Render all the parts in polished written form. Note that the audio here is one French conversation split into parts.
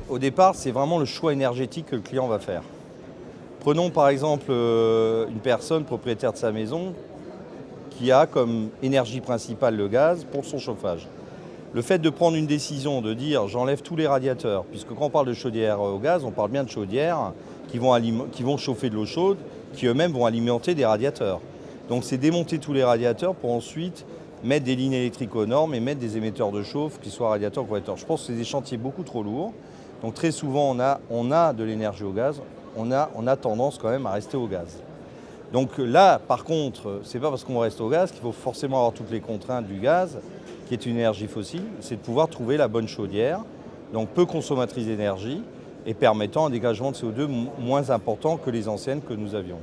Au départ, c'est vraiment le choix énergétique que le client va faire. Prenons par exemple une personne propriétaire de sa maison qui a comme énergie principale le gaz pour son chauffage. Le fait de prendre une décision, de dire j'enlève tous les radiateurs, puisque quand on parle de chaudière au gaz, on parle bien de chaudières qui vont chauffer de l'eau chaude, qui eux-mêmes vont alimenter des radiateurs. Donc c'est démonter tous les radiateurs pour ensuite mettre des lignes électriques aux normes et mettre des émetteurs de chauffe, qu'ils soient radiateurs ou convecteurs. Je pense que c'est des chantiers beaucoup trop lourds. Donc très souvent, on a de l'énergie au gaz, on a tendance quand même à rester au gaz. Donc là, par contre, c'est pas parce qu'on reste au gaz qu'il faut forcément avoir toutes les contraintes du gaz, qui est une énergie fossile, c'est de pouvoir trouver la bonne chaudière, donc peu consommatrice d'énergie et permettant un dégagement de CO2 moins important que les anciennes que nous avions.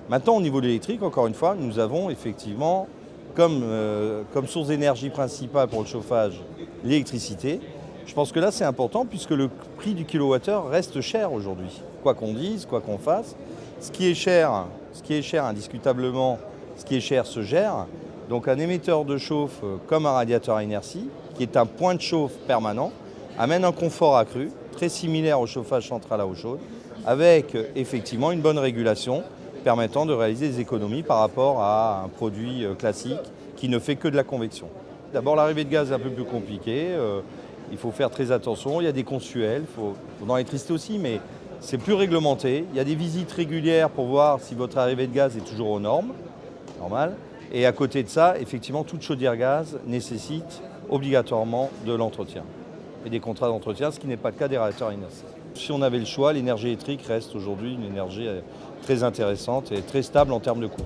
Maintenant, au niveau de l'électrique, encore une fois, nous avons effectivement comme source d'énergie principale pour le chauffage l'électricité. Je pense que là, c'est important puisque le prix du kilowattheure reste cher aujourd'hui. Quoi qu'on dise, quoi qu'on fasse, ce qui est cher indiscutablement, ce qui est cher se gère. Donc un émetteur de chauffe comme un radiateur à inertie, qui est un point de chauffe permanent, amène un confort accru, très similaire au chauffage central à eau chaude, avec effectivement une bonne régulation permettant de réaliser des économies par rapport à un produit classique qui ne fait que de la convection. D'abord, l'arrivée de gaz est un peu plus compliquée. Il faut faire très attention. Il y a des consuels, dans l'électricité aussi, mais c'est plus réglementé. Il y a des visites régulières pour voir si votre arrivée de gaz est toujours aux normes, normal. Et à côté de ça, effectivement, toute chaudière gaz nécessite obligatoirement de l'entretien et des contrats d'entretien, ce qui n'est pas le cas des radiateurs à inertie. Si on avait le choix, l'énergie électrique reste aujourd'hui une énergie très intéressante et très stable en termes de coût.